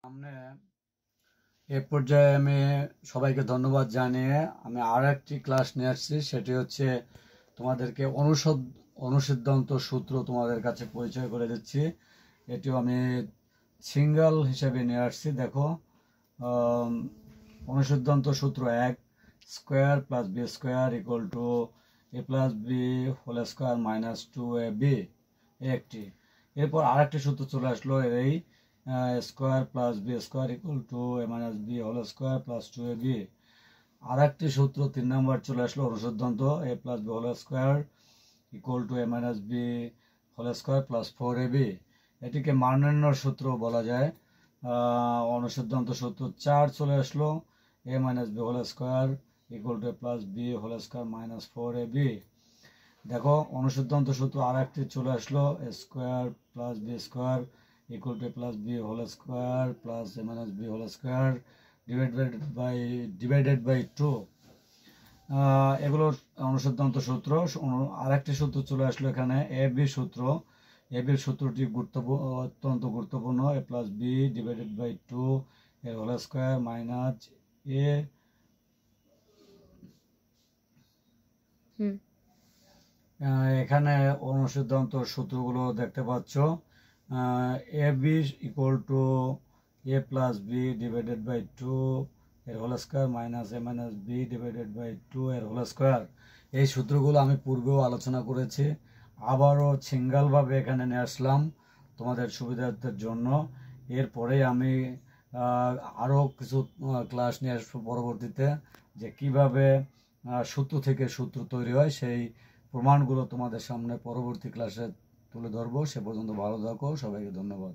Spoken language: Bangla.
সামনে এ পর্যায়ে আমি সবাইকে ধন্যবাদ জানিয়ে আমি আর একটি ক্লাস নিয়ে আসছি। সেটি হচ্ছে তোমাদেরকে অনুসিদ্ধান্ত সূত্র তোমাদের কাছে পরিচয় করে দিচ্ছি। এটিও আমি সিঙ্গেল হিসেবে নিয়ে আসছি। দেখো, অনুসিদ্ধান্ত সূত্র 1, square plus B square equal to A plus B whole square minus 2ab একটি। এরপর আরেকটি সূত্র চলে আসলো, এই square plus B square equal to A minus B whole square plus 2ab। আর একটি সূত্র 3 নম্বর চলে আসলো, অনুসিদ্ধান্ত A plus B whole square equal to A minus B whole square plus 4ab। এটিকে মান নির্ণয়ের সূত্র বলা যায়। অনুসিদ্ধান্ত সূত্র 4 চলে আসলো, A minus B whole square equal to A plus B whole square minus 4ab। দেখো, অনুসিদ্ধান্ত সূত্র আর একটি চলে আসলো, square plus B square equal to plus B whole square plus A minus B whole square divided by 2। এগুলোর অনুসিদ্ধান্ত সূত্র। আর একটি সূত্র চলে আসলো এখানে, এ বি সূত্র। এ বির সূত্রটি অত্যন্ত গুরুত্বপূর্ণ, এ প্লাস বি ডিভাইডেড বাই 2 এর হোল স্কোয়ার মাইনাস এ। এখানে অনুসিদ্ধান্ত সূত্রগুলো দেখতে পাচ্ছ। A B equal to A plus B divided by 2 এর whole square minus A minus B divided by 2 এর হোল স্কোয়ার। এই সূত্রগুলো আমি পূর্বেও আলোচনা করেছি, আবারও সিঙ্গেলভাবে এখানে নিয়ে আসলাম তোমাদের সুবিধার্থের জন্য। এরপরেই আমি আরও কিছু ক্লাস নিয়ে আসবো পরবর্তীতে, যে কিভাবে সূত্র থেকে সূত্র তৈরি হয় সেই প্রমাণগুলো তোমাদের সামনে পরবর্তী ক্লাসে তুলে ধরবো। সে পর্যন্ত ভালো থাকো, সবাইকে ধন্যবাদ।